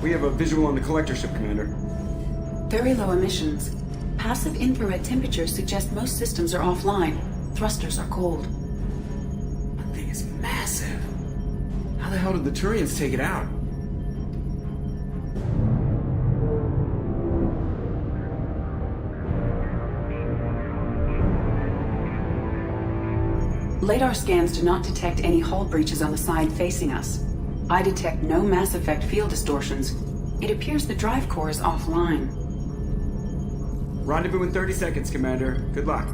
We have a visual on the collector ship, Commander. Very low emissions. Passive infrared temperatures suggest most systems are offline. Thrusters are cold. That thing is massive. How the hell did the Turians take it out? Radar scans do not detect any hull breaches on the side facing us. I detect no mass effect field distortions. It appears the drive core is offline. Rendezvous in 30 seconds, Commander. Good luck.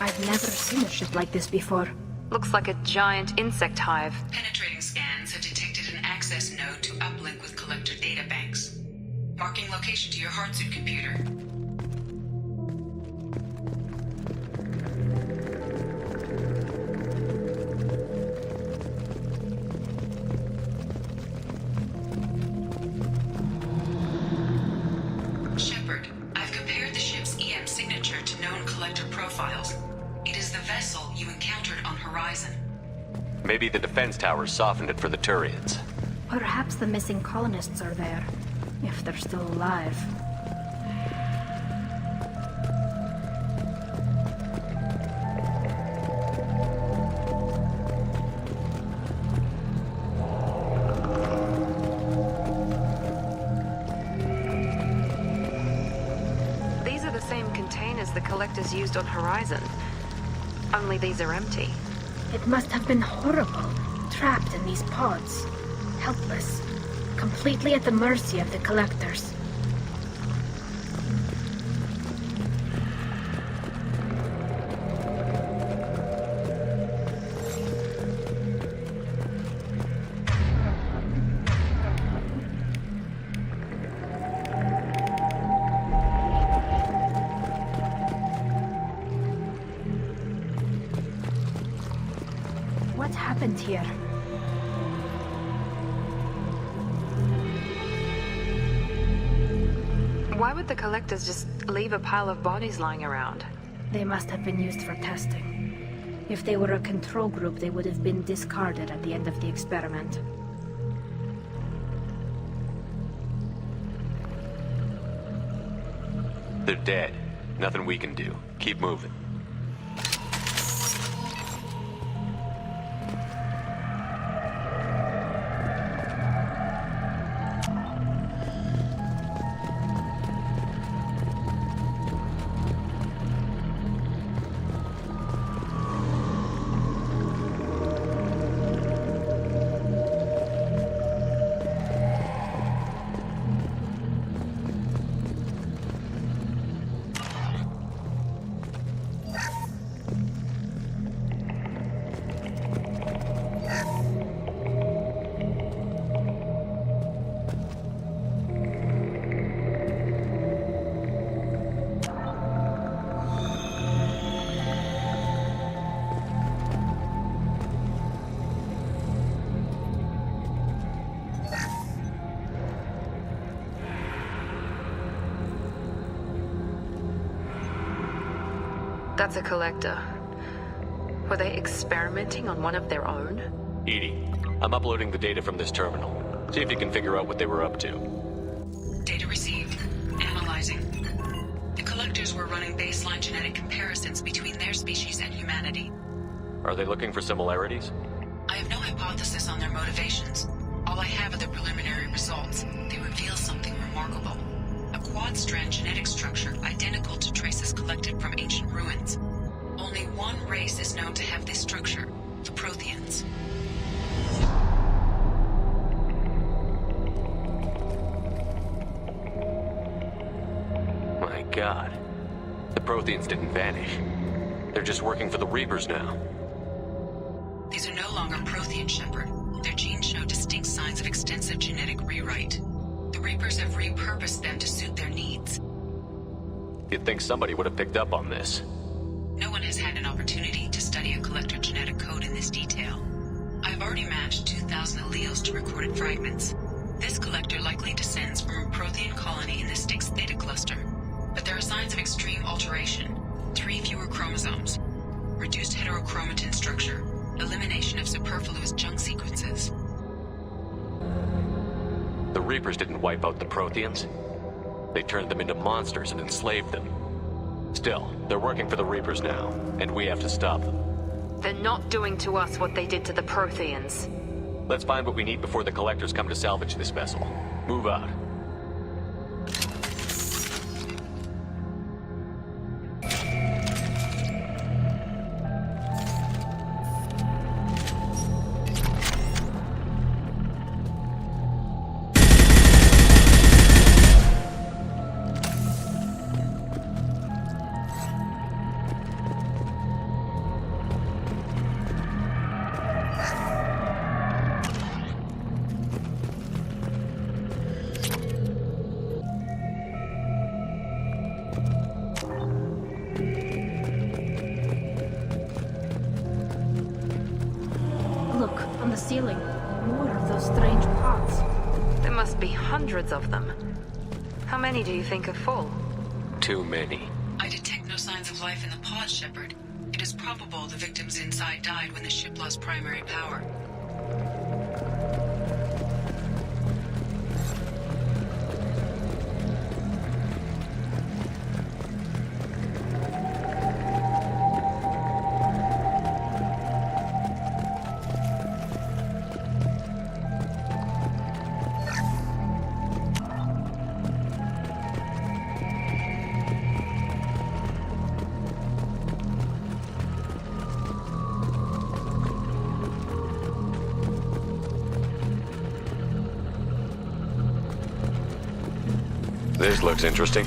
I've never seen a ship like this before. Looks like a giant insect hive. Penetrating scans have detected an access node to uplink with collector databanks. Marking location to your hardsuit computer. Shepard, I've compared the ship's EM signature to known collector profiles. It is the vessel you encountered on Horizon. Maybe the defense towers softened it for the Turians. Perhaps the missing colonists are there, if they're still alive. These are the same containers the collectors used on Horizon. Only these are empty. It must have been horrible, trapped in these pods. Helpless. Completely at the mercy of the collectors. What happened here? Why would the collectors just leave a pile of bodies lying around? They must have been used for testing. If they were a control group, they would have been discarded at the end of the experiment. They're dead. Nothing we can do. Keep moving. That's a collector. Were they experimenting on one of their own? Edie, I'm uploading the data from this terminal. See if you can figure out what they were up to. Data received. Analyzing. The collectors were running baseline genetic comparisons between their species and humanity. Are they looking for similarities? I have no hypothesis on their motivations. All I have are the preliminary results. They reveal something remarkable. A quad-strand genetic structure identical to traces collected from ancient ruins. Only one one race is known to have this structure, the Protheans. My God. The Protheans didn't vanish. They're just working for the Reapers now. These are no longer Prothean, Shepard. Their genes show distinct signs of extensive genetic rewrite. The Reapers have repurposed them to suit their needs. You'd think somebody would have picked up on this. No one has had an opportunity to study a collector genetic code in this detail. I've already matched 2,000 alleles to recorded fragments. This collector likely descends from a Prothean colony in the Styx Theta cluster. But there are signs of extreme alteration. 3 fewer chromosomes. Reduced heterochromatin structure. Elimination of superfluous junk sequences. The Reapers didn't wipe out the Protheans. They turned them into monsters and enslaved them. Still, they're working for the Reapers now, and we have to stop them. They're not doing to us what they did to the Protheans. Let's find what we need before the Collectors come to salvage this vessel. Move out. Look, on the ceiling. More of those strange pods. There must be hundreds of them. How many do you think are full? Too many. I detect no signs of life in the pod, Shepard. It is probable the victims inside died when the ship lost primary power. This looks interesting.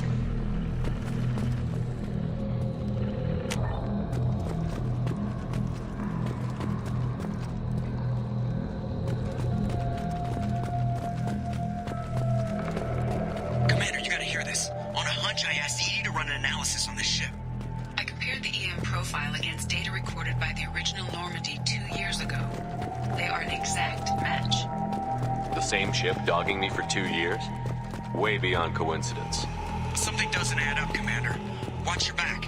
Commander, you gotta hear this. On a hunch, I asked Edie to run an analysis on this ship. I compared the EM profile against data recorded by the original Normandy 2 years ago. They are an exact match. The same ship dogging me for 2 years? Way beyond coincidence. Something doesn't add up, Commander. Watch your back.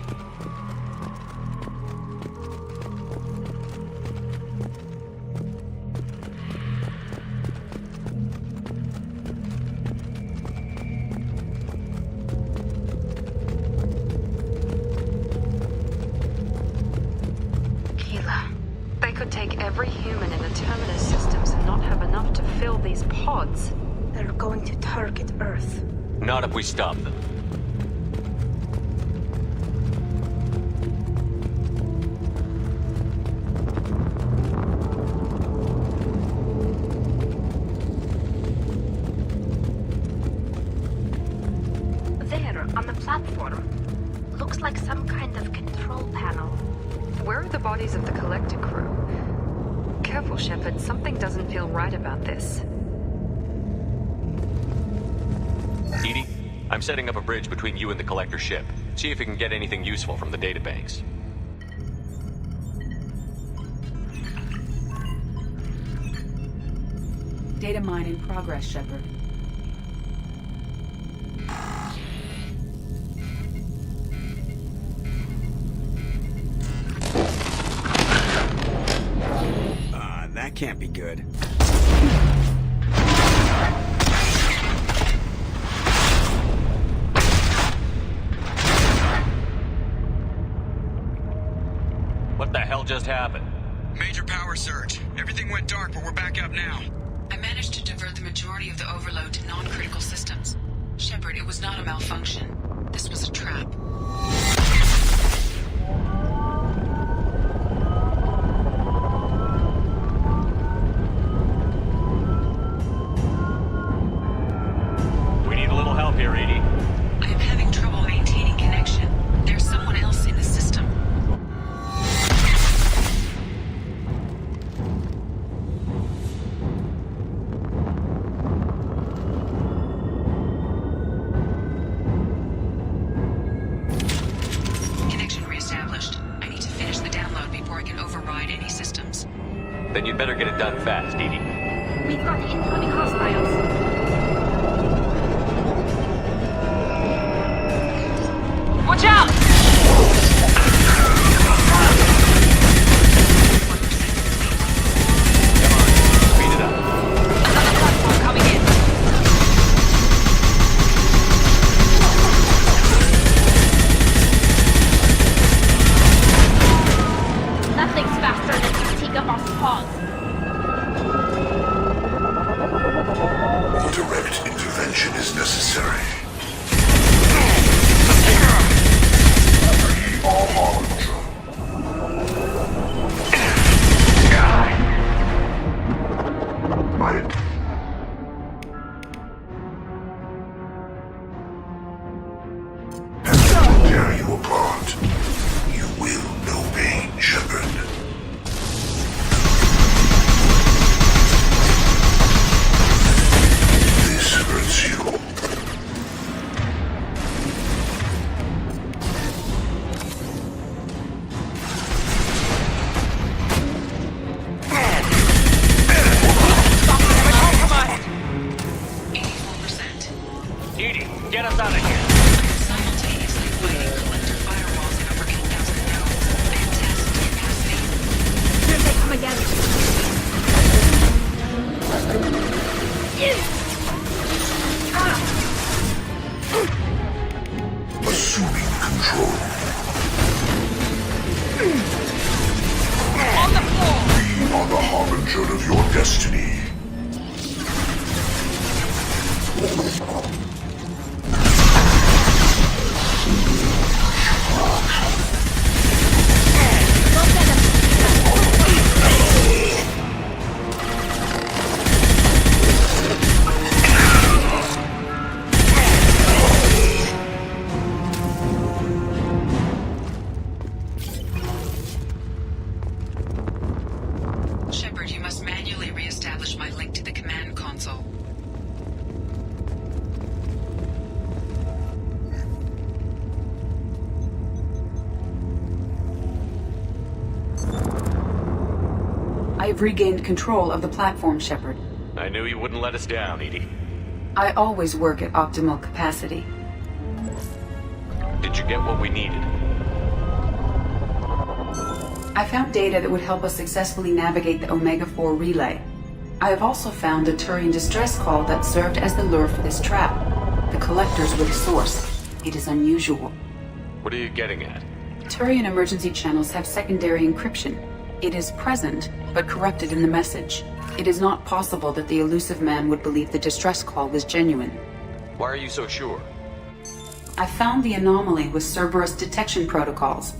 Keela, they could take every human in the Terminus systems and not have enough to fill these pods. They're going to target Earth. Not if we stop them. There, on the platform. Looks like some kind of control panel. Where are the bodies of the Collector crew? Careful, Shepard. Something doesn't feel right about this. Edie, I'm setting up a bridge between you and the Collector ship. See if you can get anything useful from the databanks. Data mine in progress, Shepard. That can't be good. What the hell just happened? Major power surge. Everything went dark, but we're back up now. I managed to divert the majority of the overload to non-critical systems. Shepard, it was not a malfunction. This was a trap. before I can override any systems. Then you'd better get it done fast, Edie. We've got incoming hostiles. Watch out! Speed it up. Another platform coming in. Nothing's faster than Tikabos pods. Direct intervention is necessary. All harbinger. Tear you apart. You will know pain, Shepard. This hurts you. Compromised. 84%. Edie, get us out of here. Simultaneously fighting collector firewalls at over 8,000 nodes. Fantastic capacity. Here they come again. Assuming control. On the floor! We are the harbinger of your destiny. Shepard, you must manually re-establish my link to the command console. I've regained control of the platform, Shepard. I knew you wouldn't let us down, Edie. I always work at optimal capacity. Did you get what we needed? I found data that would help us successfully navigate the Omega-4 relay. I have also found a Turian distress call that served as the lure for this trap. The collectors were the source. It is unusual. What are you getting at? Turian emergency channels have secondary encryption. It is present, but corrupted in the message. It is not possible that the elusive man would believe the distress call was genuine. Why are you so sure? I found the anomaly with Cerberus detection protocols.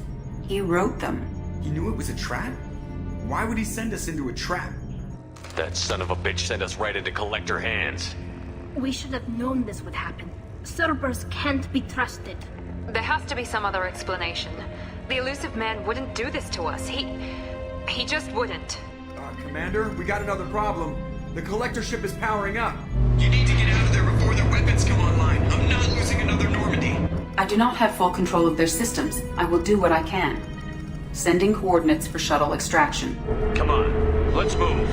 He wrote them. He knew it was a trap? Why would he send us into a trap? That son of a bitch sent us right into collector hands. We should have known this would happen. Cerberus can't be trusted. There has to be some other explanation. The elusive man wouldn't do this to us. He just wouldn't. Commander, we got another problem. The collector ship is powering up. You need to get out of there before their weapons come online. I'm not losing another Normandy. I do not have full control of their systems. I will do what I can. Sending coordinates for shuttle extraction. Come on, let's move.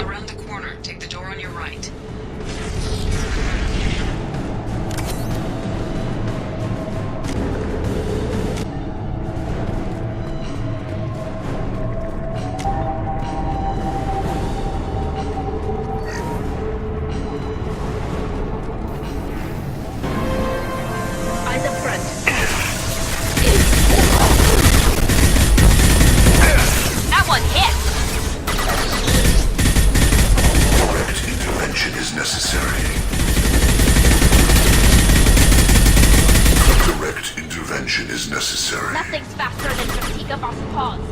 Around the corner, take the door on your right. Eyes up front. That one hit! Direct intervention is necessary. Direct intervention is necessary. Nothing's faster than Tikabos pods.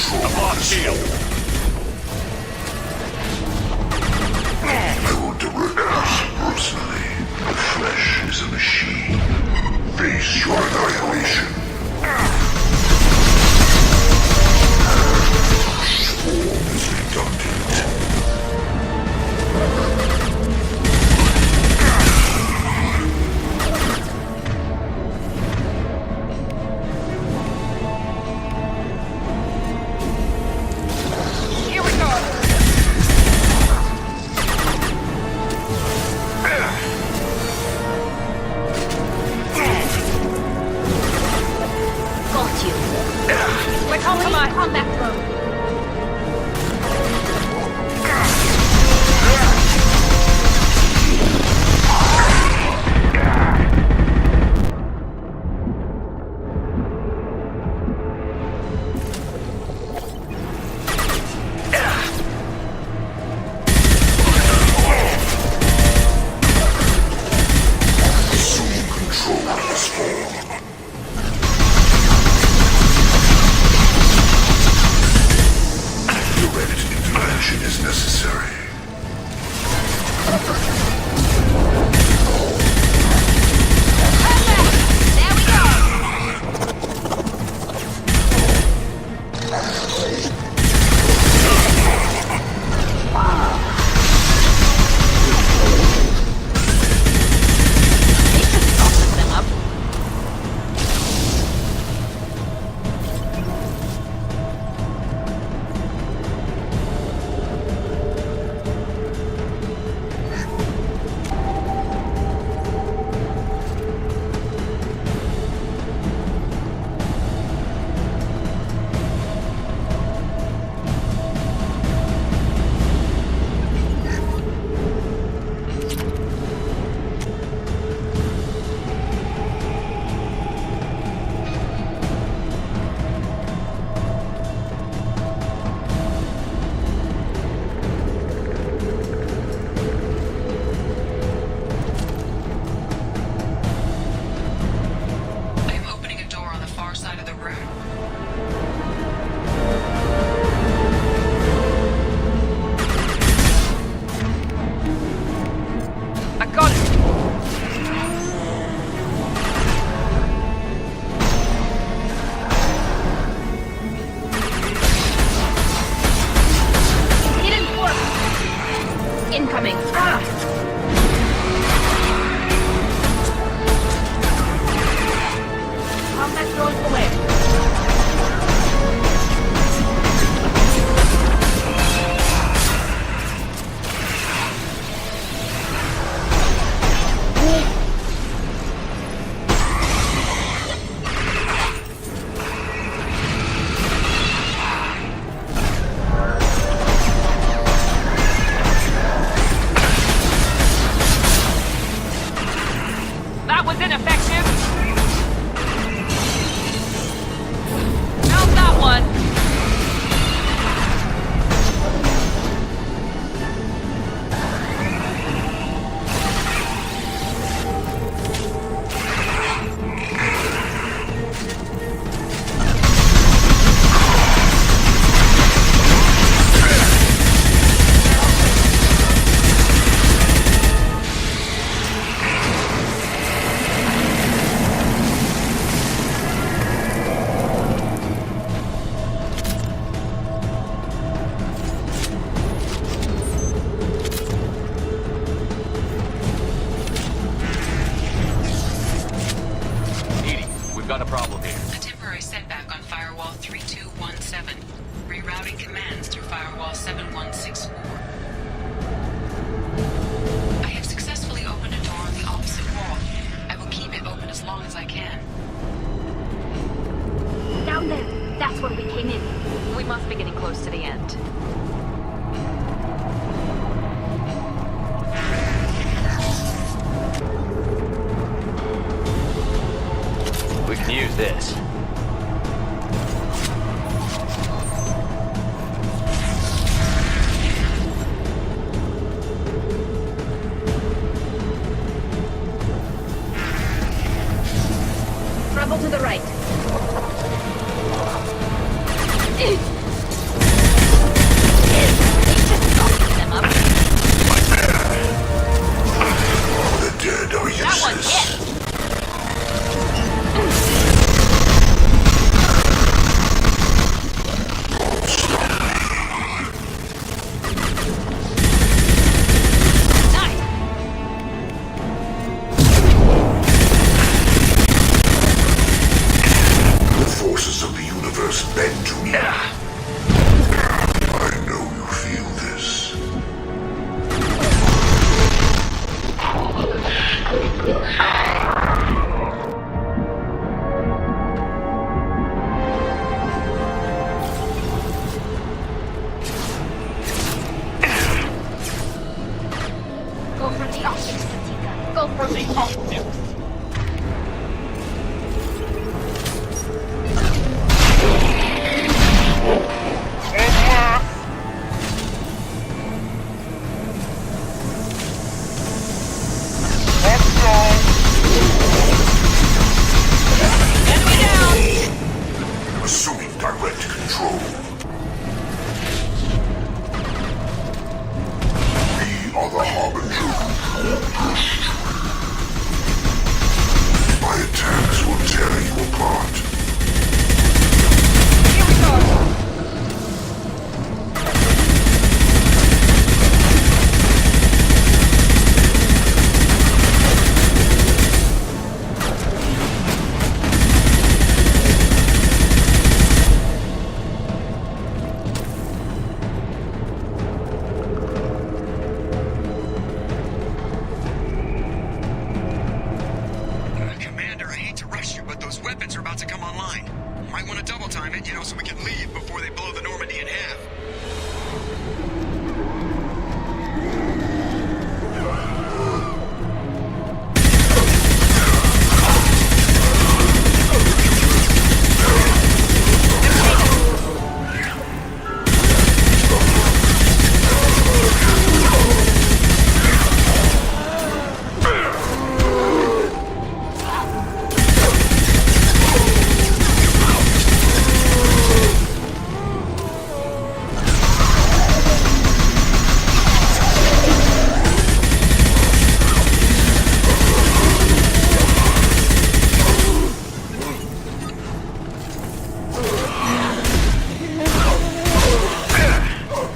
control I've lost this. shield. I will direct this personally. The flesh is a machine. Face your annihilation. Swarm is redundant. Here we go! Got you. We're calling in combat mode. Assume control of this form. Direct intervention is necessary. There we go. They should soften them up. I am opening a door on the far side of the room. I got it! Hidden force. Incoming. Combat drones away. That was ineffective! How's that one? Edie, we've got a problem here. A temporary setback on Firewall 3217. Rerouting commands through Firewall 7164. I have successfully opened a door on the opposite wall. I will keep it open as long as I can. Down there. That's where we came in. We must be getting close to the end. We can use this. Trouble to the right. bend to me. I know you feel this. Go for the optics, Katika. Go for the optics. Assuming direct control. We are the Harbinger. My attacks will tear you apart. Here we go! Commander, I hate to rush you, but those weapons are about to come online. Might want to double time it, so we can leave before they blow the Normandy in half.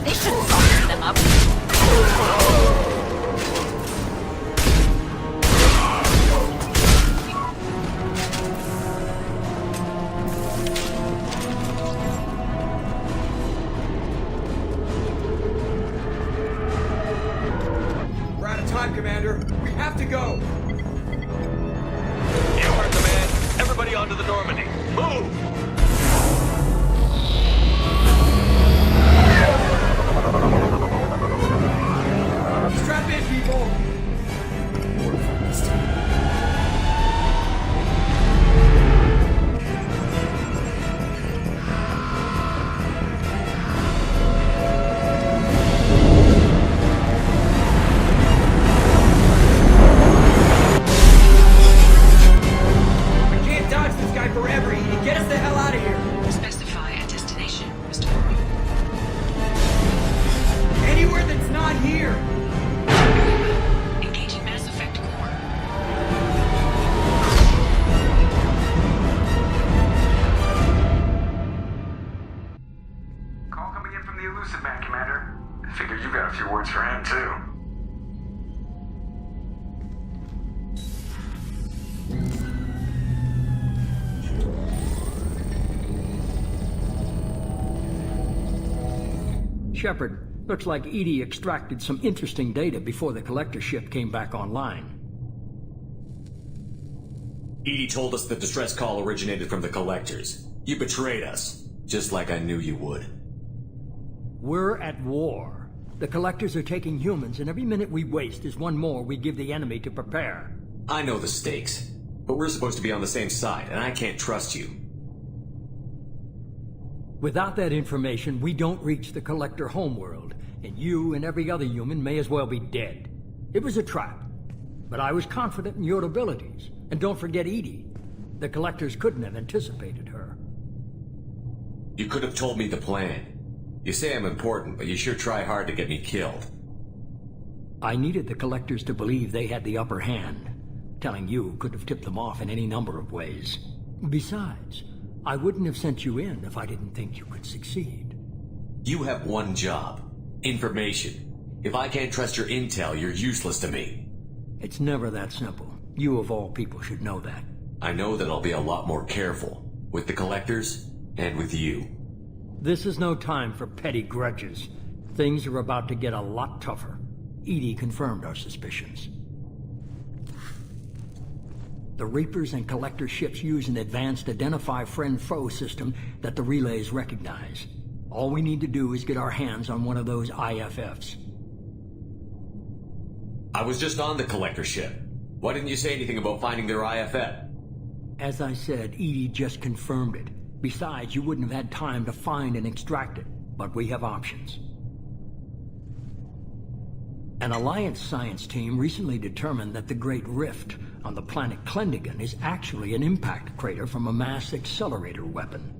They should soften them up. We're out of time, Commander. We have to go. You heard the man. Everybody onto the Normandy. Move! Strap in, people. We can't dodge this guy forever. He can get us the hell out of here. Specify a destination, Mr. Moore. Anywhere that's not here. Engaging Mass Effect core. Call coming in from the Elusive Man, Commander. I figure you got a few words for him, too. Shepard, looks like Edie extracted some interesting data before the collector ship came back online. Edie told us the distress call originated from the collectors. You betrayed us, just like I knew you would. We're at war. The collectors are taking humans, and every minute we waste is one more we give the enemy to prepare. I know the stakes, but we're supposed to be on the same side, and I can't trust you. Without that information, we don't reach the collector homeworld, and you and every other human may as well be dead. It was a trap, but I was confident in your abilities. And don't forget Edie. The collectors couldn't have anticipated her. You could have told me the plan. You say I'm important, but you sure try hard to get me killed. I needed the collectors to believe they had the upper hand. Telling you could have tipped them off in any number of ways. Besides, I wouldn't have sent you in if I didn't think you could succeed. You have one job. Information. If I can't trust your intel, you're useless to me. It's never that simple. You of all people should know that. I know that I'll be a lot more careful. With the collectors And with you. This is no time for petty grudges. Things are about to get a lot tougher. Edie confirmed our suspicions. The Reapers and Collector ships use an advanced Identify Friend-Foe system that the relays recognize. All we need to do is get our hands on one of those IFFs. I was just on the Collector ship. Why didn't you say anything about finding their IFF? As I said, Edie just confirmed it. Besides, you wouldn't have had time to find and extract it. But we have options. An Alliance science team recently determined that the Great Rift on the planet Klendigan is actually an impact crater from a mass accelerator weapon.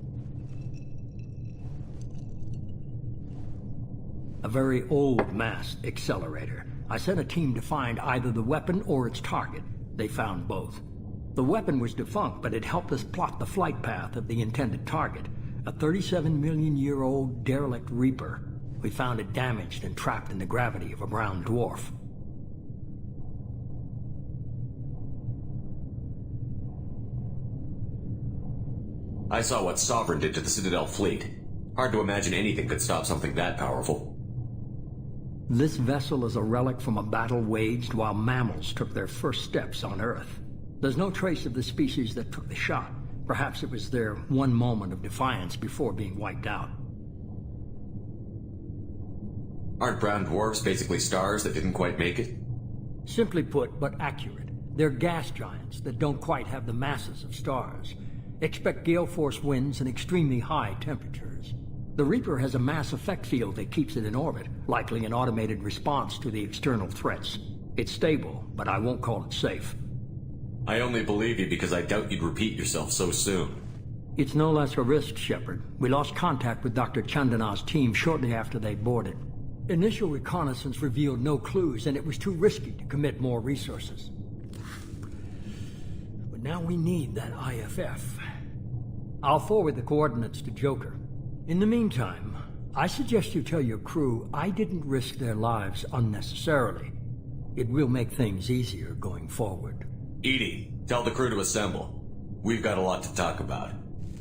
A very old mass accelerator. I sent a team to find either the weapon or its target. They found both. The weapon was defunct, but it helped us plot the flight path of the intended target, a 37-million-year-old derelict Reaper. We found it damaged and trapped in the gravity of a brown dwarf. I saw what Sovereign did to the Citadel fleet. Hard to imagine anything could stop something that powerful. This vessel is a relic from a battle waged while mammals took their first steps on Earth. There's no trace of the species that took the shot. Perhaps it was their one moment of defiance before being wiped out. Aren't brown dwarfs basically stars that didn't quite make it? Simply put, but accurate. They're gas giants that don't quite have the masses of stars. Expect gale force winds and extremely high temperatures. The Reaper has a mass effect field that keeps it in orbit, likely an automated response to the external threats. It's stable, but I won't call it safe. I only believe you because I doubt you'd repeat yourself so soon. It's no less a risk, Shepard. We lost contact with Dr. Chandana's team shortly after they boarded. Initial reconnaissance revealed no clues, and it was too risky to commit more resources. But now we need that IFF. I'll forward the coordinates to Joker. In the meantime, I suggest you tell your crew I didn't risk their lives unnecessarily. It will make things easier going forward. Edie, tell the crew to assemble. We've got a lot to talk about.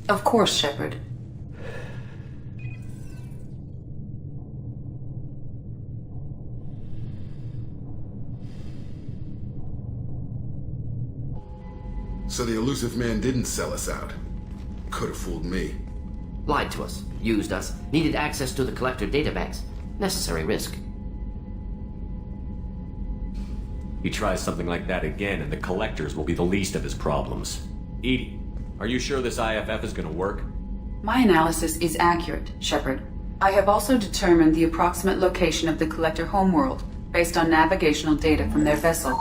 Of course, Shepard. So the elusive man didn't sell us out. Could have fooled me. Lied to us, used us, needed access to the Collector databanks. Necessary risk. He tries something like that again, and the Collectors will be the least of his problems. Edie, are you sure this IFF is gonna work? My analysis is accurate, Shepard. I have also determined the approximate location of the Collector homeworld, based on navigational data from their vessel.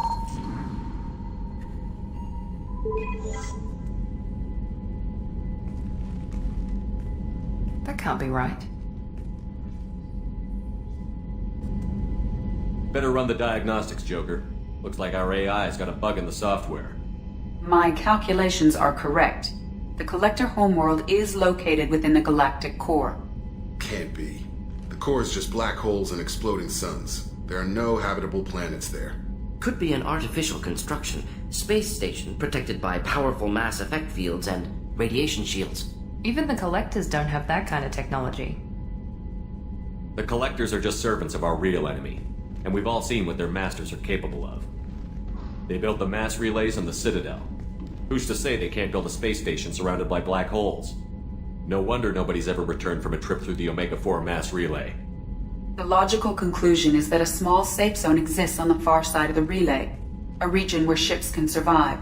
That can't be right. Better run the diagnostics, Joker. Looks like our AI's got a bug in the software. My calculations are correct. The Collector homeworld is located within the galactic core. Can't be. The core is just black holes and exploding suns. There are no habitable planets there. Could be an artificial construction, space station protected by powerful mass effect fields and radiation shields. Even the Collectors don't have that kind of technology. The Collectors are just servants of our real enemy, and we've all seen what their masters are capable of. They built the mass relays on the Citadel. Who's to say they can't build a space station surrounded by black holes? No wonder nobody's ever returned from a trip through the Omega-4 mass relay. The logical conclusion is that a small safe zone exists on the far side of the relay, a region where ships can survive.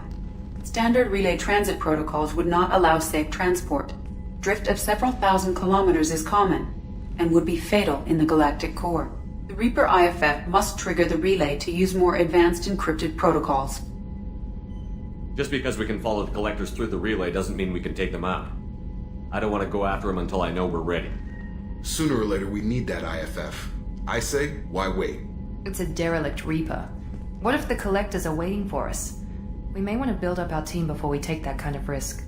Standard relay transit protocols would not allow safe transport. Drift of several thousand kilometers is common, and would be fatal in the galactic core. The Reaper IFF must trigger the relay to use more advanced encrypted protocols. Just because we can follow the Collectors through the relay doesn't mean we can take them out. I don't want to go after them until I know we're ready. Sooner or later, we need that IFF. I say, why wait? It's a derelict Reaper. What if the Collectors are waiting for us? We may want to build up our team before we take that kind of risk.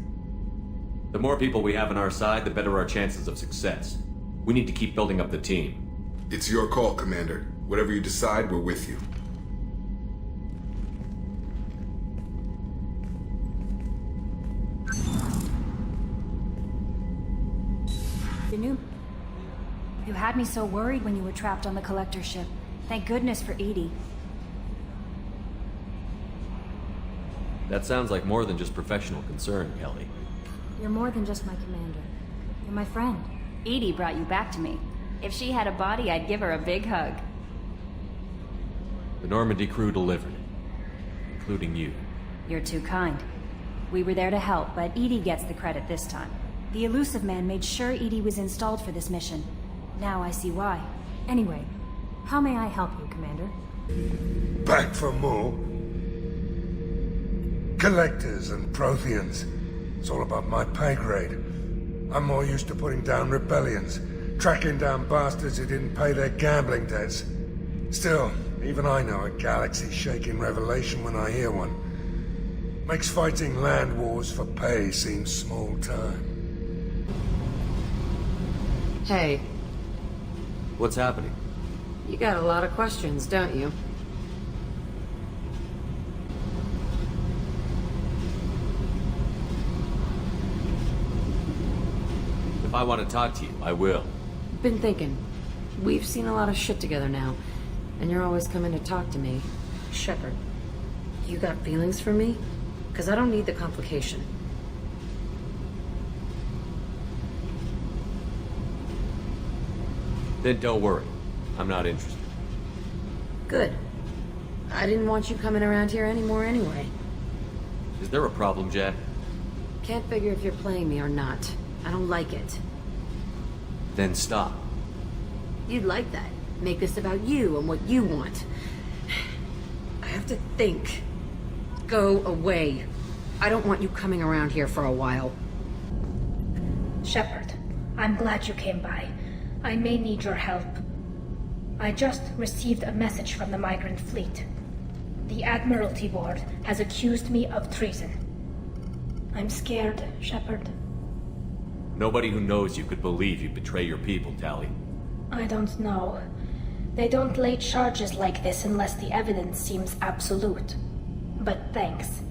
The more people we have on our side, the better our chances of success. We need to keep building up the team. It's your call, Commander. Whatever you decide, we're with you. afternoon. You had me so worried when you were trapped on the Collector ship. Thank goodness for Edie. That sounds like more than just professional concern, Kelly. You're more than just my commander. You're my friend. Edie brought you back to me. If she had a body, I'd give her a big hug. The Normandy crew delivered it, including you. You're too kind. We were there to help, but Edie gets the credit this time. The Elusive Man made sure Edie was installed for this mission. Now I see why. Anyway, how may I help you, Commander? Back for more? Collectors and Protheans. It's all above my pay grade. I'm more used to putting down rebellions, tracking down bastards who didn't pay their gambling debts. Still, even I know a galaxy-shaking revelation when I hear one. Makes fighting land wars for pay seem small time. Hey. What's happening? You got a lot of questions, don't you? If I want to talk to you, I will. Been thinking. We've seen a lot of shit together now, and you're always coming to talk to me. Shepard, you got feelings for me? Because I don't need the complication. Then don't worry. I'm not interested. Good. I didn't want you coming around here anymore anyway. Is there a problem, Jack? Can't figure if you're playing me or not. I don't like it. Then stop. You'd like that. Make this about you and what you want. I have to think. Go away. I don't want you coming around here for a while. Shepard, I'm glad you came by. I may need your help. I just received a message from the migrant fleet. The Admiralty Board has accused me of treason. I'm scared, Shepard. Nobody who knows you could believe you betray your people, Tally. I don't know. They don't lay charges like this unless the evidence seems absolute. But thanks.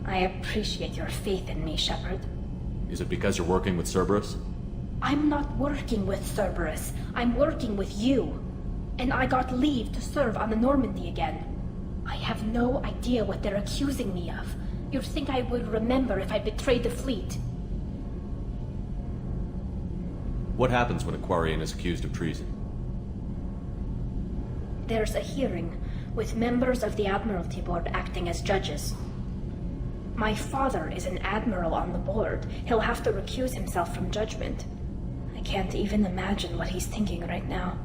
I appreciate your faith in me, Shepard. Is it because you're working with Cerberus? I'm not working with Cerberus. I'm working with you. And I got leave to serve on the Normandy again. I have no idea what they're accusing me of. You'd think I would remember if I betrayed the fleet. What happens when a Quarian is accused of treason? There's a hearing, with members of the Admiralty Board acting as judges. My father is an admiral on the board. He'll have to recuse himself from judgment. I can't even imagine what he's thinking right now.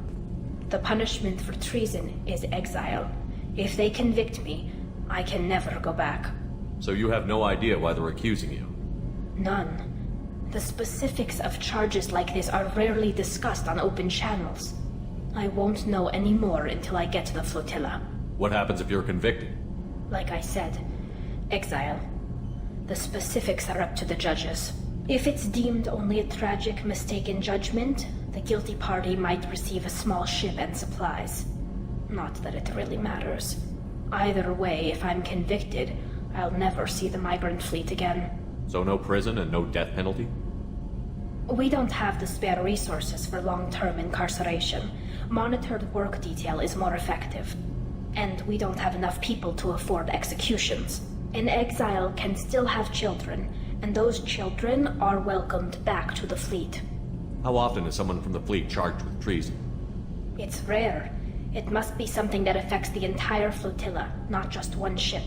The punishment for treason is exile. If they convict me, I can never go back. So you have no idea why they're accusing you? None. The specifics of charges like this are rarely discussed on open channels. I won't know any more until I get to the flotilla. What happens if you're convicted? Like I said, exile. The specifics are up to the judges. If it's deemed only a tragic mistake in judgment, the guilty party might receive a small ship and supplies. Not that it really matters. Either way, if I'm convicted, I'll never see the migrant fleet again. So no prison and no death penalty? We don't have the spare resources for long-term incarceration. Monitored work detail is more effective. And we don't have enough people to afford executions. An exile can still have children, and those children are welcomed back to the fleet. How often is someone from the fleet charged with treason? It's rare. It must be something that affects the entire flotilla, not just one ship.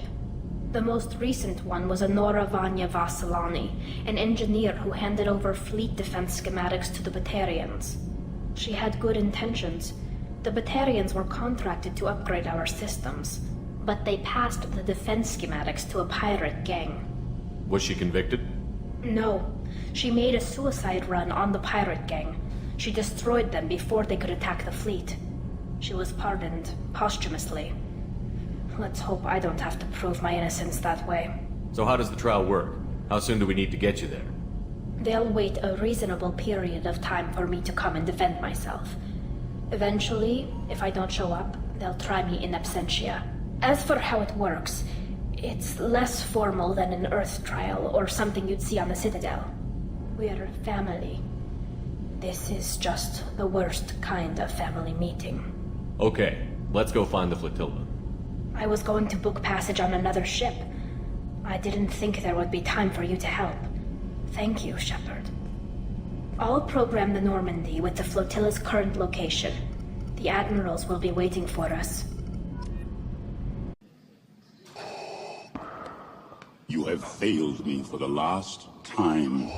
The most recent one was Honora Vanya Vasilani, an engineer who handed over fleet defense schematics to the Batarians. She had good intentions. The Batarians were contracted to upgrade our systems, but they passed the defense schematics to a pirate gang. Was she convicted? No. She made a suicide run on the pirate gang. She destroyed them before they could attack the fleet. She was pardoned posthumously. Let's hope I don't have to prove my innocence that way. So how does the trial work? How soon do we need to get you there? They'll wait a reasonable period of time for me to come and defend myself. Eventually, if I don't show up, they'll try me in absentia. As for how it works, it's less formal than an Earth trial or something you'd see on the Citadel. We're family. This is just the worst kind of family meeting. Okay, let's go find the flotilla. I was going to book passage on another ship. I didn't think there would be time for you to help. Thank you, Shepard. I'll program the Normandy with the flotilla's current location. The admirals will be waiting for us. You have failed me for the last time.